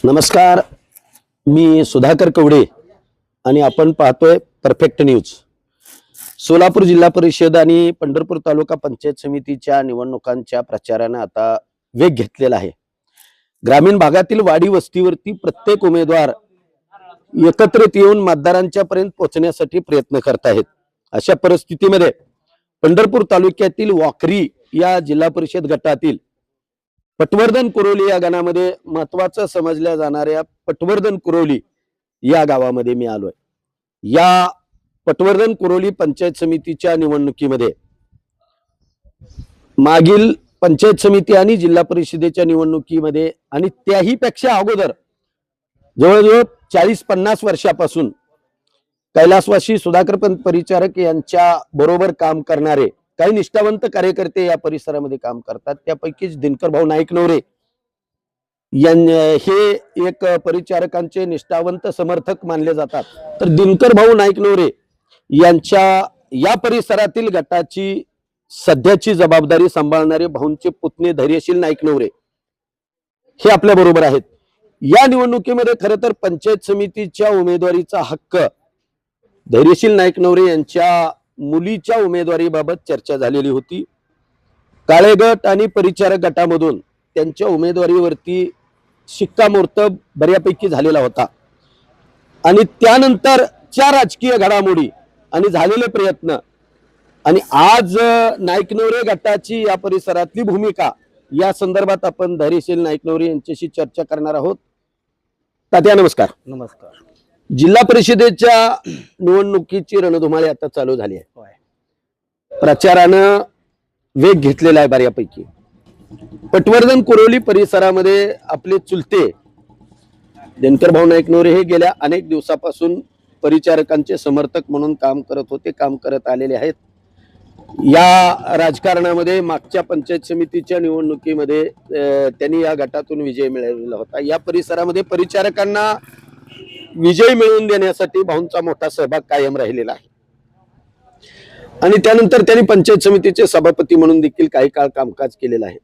नमस्कार, मी सुधाकर कवडे आणि आपण पाहतोय परफेक्ट न्यूज। सोलापूर जिल्हा परिषद आणि पंढरपूर तालुका पंचायत समितीच्या निवडणुकांच्या प्रचाराने आता वेग घेतलेला आहे। ग्रामीण भागातील वाडी वस्तीवरती प्रत्येक उमेदवार एकत्रित येऊन मतदारांच्या पर्यंत पोहोचण्यासाठी प्रयत्न करत आहेत। अशा परिस्थितीमध्ये पंढरपूर तालुक्यातील वाखरी या जिल्हा परिषद गटातील पटवर्धन कुरोली या गावामध्ये महत्वाचं समजल्या जाणाऱ्या पटवर्धन कुरोली या गावामध्ये मी आलोय। या पटवर्धन कुरोली पंचायत समितीच्या निवडणुकीमध्ये मागील पंचायत समिती आणि जिल्हा परिषदेच्या निवडणुकीमध्ये आणि त्याही पेक्षा अगोदर जवळजवळ 40-50 वर्षापासून कैलासवासी सुधाकर परिचारक यांच्या बरोबर काम करणारे काही निष्ठावंत कार्यकर्ते या परिसरामध्ये काम करतात। त्यापैकीच दिनकर भाऊ नाईकनवरे हे एक परिचारकांचे निष्ठावंत समर्थक मानले जातात। तर दिनकर भाऊ नाईकनवरे यांच्या या परिसरातील गटाची सध्याची जबाबदारी सांभाळणारे भाऊंचे पुतणे धैर्यशील नाईकनवरे हे आपल्या बरोबर आहेत। या निवडणुकीमध्ये खरं तर पंचायत समितीच्या उमेदवारीचा हक्क धैर्यशील नाईकनवरे यांच्या मुलीच्या उमेदवारीबाबत चर्चा झालेली होती। काळे गट आणि परिचारक गटामधून त्यांच्या उमेदवारीवरती शिक्कामोर्तब बऱ्यापैकी झालेला होता आणि त्यानंतरच्या राजकीय घडामोडी आणि झालेले प्रयत्न आणि आज नाईकनवरे गटाची या परिसरातली भूमिका या संदर्भात आपण धैर्यशील नाईकनवरे यांच्याशी चर्चा करणार आहोत। तात्या नमस्कार। नमस्कार। जिल्हा परिषदेच्या निवडणुकीची रणधुमाळी आता चालू झाली आहे। प्रचारानं वेग घेतलेला आहे बऱ्यापैकी। पटवर्धन कुरोली परिसरामध्ये आपले चुलते दिनकर भाऊ नाईकनवरे हे गेल्या अनेक दिवसापासून परिचारकांचे समर्थक म्हणून काम करत होते, काम करत आलेले आहेत। या राजकारणामध्ये मागच्या पंचायत समितीच्या निवडणुकीमध्ये त्यांनी या गटातून विजय मिळवलेला होता। या परिसरामध्ये परिचारकांना विजय मिळवून देण्यासाठी भाऊंचा मोठा सहभाग कायम राहिलेला आहे आणि त्यानंतर त्यांनी पंचायत समितीचे सभापती म्हणून देखील काही काळ कामकाज केलेलं आहे।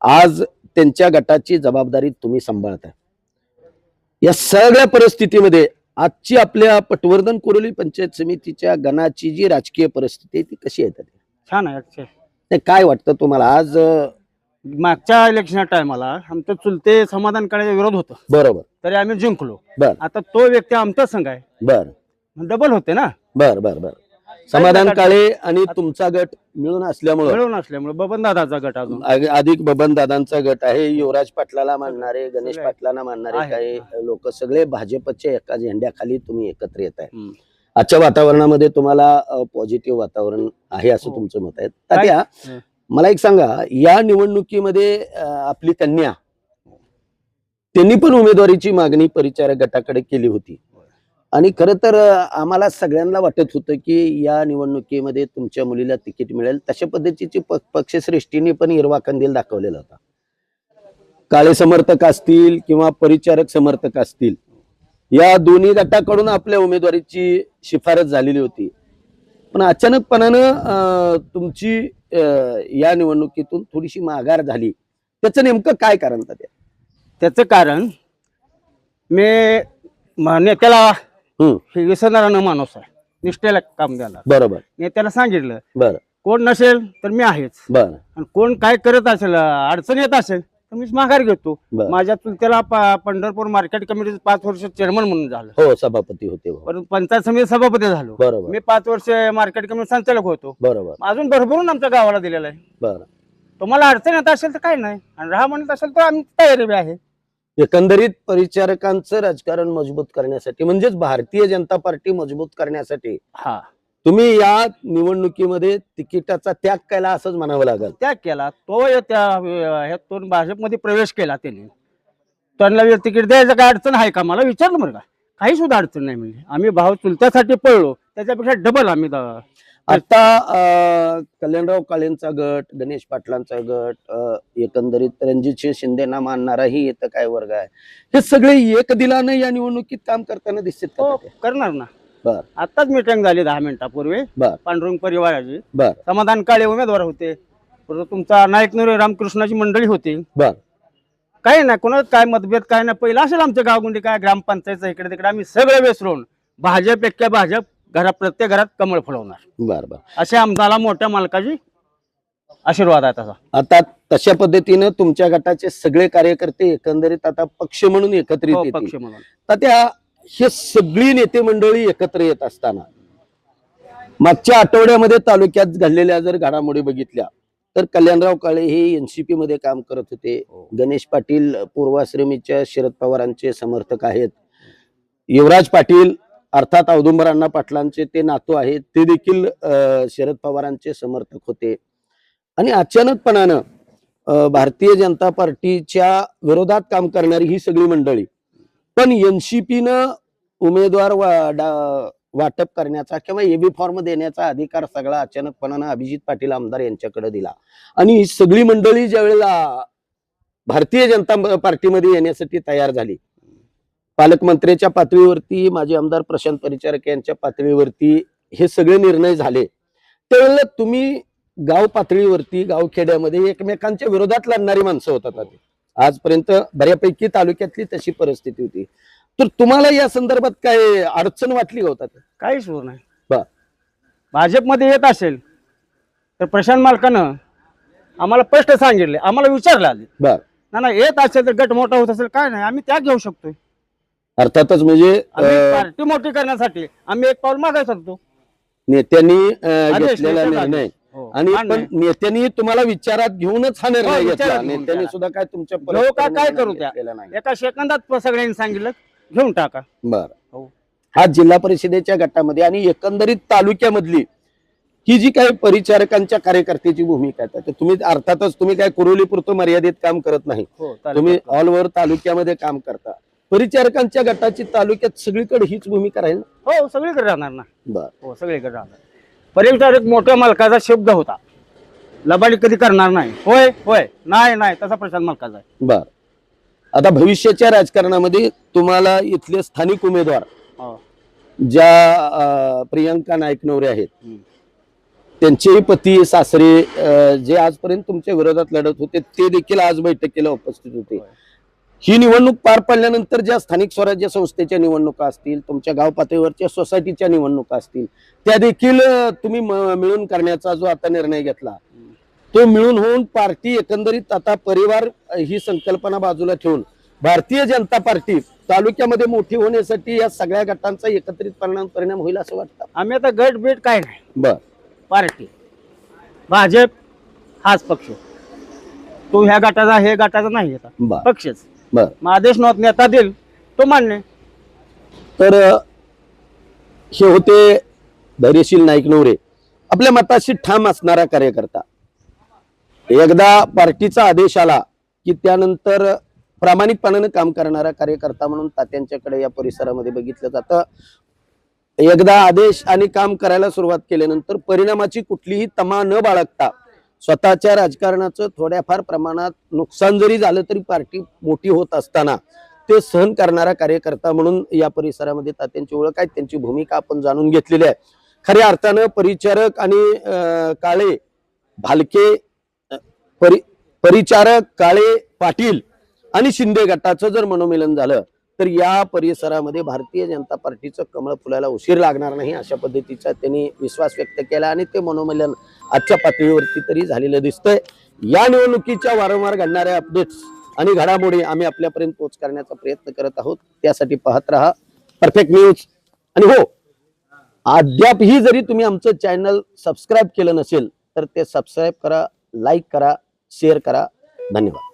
आज त्यांच्या गटाची जबाबदारी तुम्ही सांभाळताय। या सगळ्या परिस्थितीमध्ये आजची आपल्या पटवर्धन कुरोली पंचायत समितीच्या गणाची जी राजकीय परिस्थिती आहे ती कशी आहे? छान आहे। ते काय वाटतं तुम्हाला? आज मागच्या इलेक्शन टायमाला आमचं चुलते समाधान करायचा विरोध होता, बरोबर, तरी आम्ही जिंकलो। बर, आता तो व्यक्ती आमचा संघ आहे, बर, डबल होते ना। बर बर बर समाधान काळे आणि तुमचा गट मिळून असल्यामुळे बबन दादाचा गट अजून अधिक बबन दादांचा गट आहे। युवराज पाटलाला मानणारे, गणेश पाटलांना मानणारे काही लोक सगळे भाजपच्या एका झेंड्याखाली तुम्ही एकत्र येत आहे। आजच्या वातावरणामध्ये तुम्हाला पॉझिटिव्ह वातावरण आहे असं तुमचं मत आहे। तात्या मला एक सांगा, या निवडणुकीमध्ये आपली त्यांनी पण उमेदवारीची मागणी परिचारक गटाकडे केली होती आणि खरं तर आम्हाला सगळ्यांना वाटत होतं की या निवडणुकीमध्ये तुमच्या मुलीला तिकीट मिळेल। तशा पद्धतीची पक्षश्रेष्ठीने पण हिरवा कंदील दाखवलेला होता। काळे समर्थक असतील किंवा परिचारक समर्थक असतील, या दोन्ही गटाकडून आपल्या उमेदवारीची शिफारस झालेली होती, पण अचानकपणानं तुमची या निवडणुकीतून थोडीशी माघार झाली। त्याचं नेमकं काय कारण? त्याचं कारण मी नेत्याला विसरणारा न माणूस आहे, निष्ठेला काम द्यायला। बरोबर, नेत्याला सांगितलं बरं कोण नसेल तर मी आहेच, बरं, आणि कोण काय करत असेल, अडचण येत असेल तर मी माघार घेतो। माझ्या चुलत्याला पंढरपूर मार्केट कमिटीचं 5 वर्ष चेअरमन म्हणून झालं, हो सभापती होते, परंतु पंचायत समिती सभापती झालो। बरोबर, मी 5 वर्ष मार्केट कमिटी संचालक होतो, बरोबर, अजून भरभरून आमच्या गावाला दिलेला आहे। बरं, तुम्हाला अडचण येत असेल तर काय नाही, आणि राहा म्हणत असेल तर आम्ही तयारी आहे। एकंदरीत परिचारकांचं राजकारण मजबूत करण्यासाठी, म्हणजेच भारतीय जनता पार्टी मजबूत करण्यासाठी तुम्ही या निवडणुकीमध्ये तिकिटाचा त्याग केला असंच म्हणावं लागेल। त्याग केला, तो भाजपमध्ये प्रवेश केला त्यांनी। त्यांना तिकीट द्यायचं काय अडचण आहे का मला विचारलं, बरं का, काही सुद्धा अडचण नाही। म्हणजे आम्ही भाऊ चुलत्यासाठी पळलो, त्याच्यापेक्षा डबल आम्ही आता कल्याणराव काळेंचा गट, गणेश पाटलांचा गट, एकंदरीत रणजित शिंदेना मानणाराही इथं काय वर्ग आहे, हे सगळे एक दिलाने या निवडणुकीत काम करताना दिसत करणार ना। बर, आताच मीटिंग झाली 10 मिनिटापूर्वी पांडुरंग परिवाराची। समाधान काळे उमेदवार होते, तुमचा नाईकनवरे रामकृष्णाची मंडळी होती। काही नाही, कोणाच काय मतभेद काय नाही. पहिलं असेल आमच्या गावगुंडी काय ग्रामपंचायतचं इकडे तिकडे, आम्ही सगळं विसरून भाजप एक्क्या भाजप, प्रत्येक घरात कमळ फुलवणार, बर बर. असे आमदाला मोठ्या मालकाची आशीर्वाद आहे तसा. आता तशा पद्धतीनं तुमच्या गटाचे सगळे कार्यकर्ते एकंदरीत आता पक्ष म्हणून एकत्रित हो, येतील. पक्ष म्हणून तात्या, हे सगळी नेते मंडळी एकत्र येत असताना मागच्या आठवड्यामध्ये तालुक्यात घडलेल्या जर घडामोडी बघितल्या तर कल्याणराव काळे हे एनसीपी मध्ये काम करत होते. गणेश पाटील पूर्वाश्रमीच्या शरद पवारांचे समर्थक आहेत. युवराज पाटील अर्थात औदुंबर अण्णा पाटलांचे ते नातू आहेत, ते देखील शरद पवारांचे समर्थक होते. आणि अचानकपणानं भारतीय जनता पार्टीच्या विरोधात काम करणारी ही सगळी मंडळी पण एनसीपीनं उमेदवार वाटप करण्याचा किंवा एबी फॉर्म देण्याचा अधिकार सगळा अचानकपणानं अभिजित पाटील आमदार यांच्याकडे दिला. आणि ही सगळी मंडळी ज्यावेळेला भारतीय जनता पार्टीमध्ये येण्यासाठी तयार झाली, पालकमंत्र्याच्या पातळीवरती माजी आमदार प्रशांत परिचारक यांच्या पातळीवरती हे सगळे निर्णय झाले, त्यावेळेला तुम्ही गाव पातळीवरती गावखेड्यामध्ये एकमेकांच्या विरोधात लढणारी माणसं होतात. आजपर्यंत बऱ्यापैकी तालुक्यातली तशी परिस्थिती होती. तर तुम्हाला या संदर्भात काय अडचण वाटली होता? काहीच होत नाही. भाजपमध्ये येत असेल तर प्रशांत मालकानं आम्हाला स्पष्ट सांगितले, आम्हाला विचारलं आले, बर ना येत असेल तर गट मोठा होत असेल काय नाही, आम्ही त्याग घेऊ शकतोय. अर्थातच म्हणजे पार्टी मोठी करण्यासाठी आम्ही एक पाऊल मागे सरतो. नेत्यांनी घेतलेला निर्णय हो, आणि पण नेत्यांनी तुम्हाला विचारात घेऊनच हा निर्णय हो, घेतला. विचारात घेऊन नेत्यांनी केला. सुद्धा काय तुमच्या घेऊ का काय करू त्या, घेतलेला नाही. एका सेकंदात सगळ्यांनी सांगितलं घेऊन टाका. बर. हो. हा जिल्हा परिषदेच्या गटामध्ये आणि एकंदरीत तालुक्यामधली ही जी काही परिचारकांच्या कार्यकर्त्याची भूमिका आहे, तर तुम्ही अर्थातच तुम्ही काय कुरोली पुरतं मर्यादित काम करत नाही, हो, तुम्ही ऑल ओव्हर तालुक्यामध्ये काम करता. परिचारकांच्या गटाची तालुक्यात सगळीकडे हीच भूमिका राहील. हो, सगळीकडे राहणार ना. बर. हो, सगळीकडे राहणार. परिचारक मोठ्या मालकाचा शब्द होता, लबाडी कधी करणार नाही. होय होय, नाही नाही, तसा प्रशांत मालकाचा आहे. बर. आता भविष्याच्या राजकारणामध्ये तुम्हाला इथले स्थानिक उमेदवार हो. ज्या प्रियंका नाईक नवरे आहेत, त्यांचेही पती सासरे जे आजपर्यंत तुमच्या विरोधात लढत होते ते देखील आज बैठकीला उपस्थित होते. ही निवडणूक पार पडल्यानंतर ज्या स्थानिक स्वराज्य संस्थेच्या निवडणुका असतील, तुमच्या गाव पातळीवरच्या सोसायटीच्या निवडणुका असतील, त्या देखील तुम्ही मिळून करण्याचा जो आता निर्णय घेतला, तो मिळून होऊन पार्टी एकंदरीत आता परिवार ही संकल्पना बाजूला ठेवून भारतीय जनता पार्टी तालुक्यामध्ये मोठी होण्यासाठी या सगळ्या गटांचा एकत्रित परिणाम होईल असं वाटतं. आम्ही आता गट बीट काय नाही, बर. पार्टी भाजप हाच पक्ष, तो ह्या गटाचा हे गटाचा नाही, बर. पक्षच. बर. मग आदेश नेता देईल तो मान्य. तर हे होते धैर्यशील नाईक नवरे, आपल्या मताशी ठाम असणारा कार्यकर्ता. एकदा पार्टीचा आदेश आला की त्यानंतर प्रामाणिकपणाने काम करणारा कार्यकर्ता म्हणून तात्यांच्याकडे या परिसरामध्ये बघितलं जातं. एकदा आदेश आणि काम करायला सुरुवात केल्यानंतर परिणामाची कुठलीही तमा न बाळगता स्वतःच्या राजकारणाचं थोड्याफार प्रमाणात नुकसान जरी झालं तरी पार्टी मोठी होत असताना ते सहन करणारा कार्यकर्ता म्हणून या परिसरामध्ये तात्यांची ओळख आहे. त्यांची भूमिका आपण जाणून घेतलेली आहे. खऱ्या अर्थानं परिचारक आणि काळे भालके, परिचारक काळे पाटील आणि शिंदे गटाचं जर मनोमिलन झालं तर या परिसरामध्ये भारतीय जनता पार्टीचं कमळ फुलायला उशीर लागणार नाही अशा पद्धतीचा त्यांनी विश्वास व्यक्त केला आणि ते मनोमिलन आजच्या पातळीवरती तरी झालेलं दिसतंय. या निवडणुकीच्या वारंवार घडणाऱ्या अपडेट्स आणि घडामोडी आम्ही आपल्यापर्यंत पोहोच करण्याचा प्रयत्न करत आहोत. त्यासाठी पाहत रहा परफेक्ट न्यूज. आणि हो, अद्यापही जरी तुम्ही आमचं चॅनल सबस्क्राईब केलं नसेल तर ते सबस्क्राईब करा, लाईक करा, शेअर करा. धन्यवाद.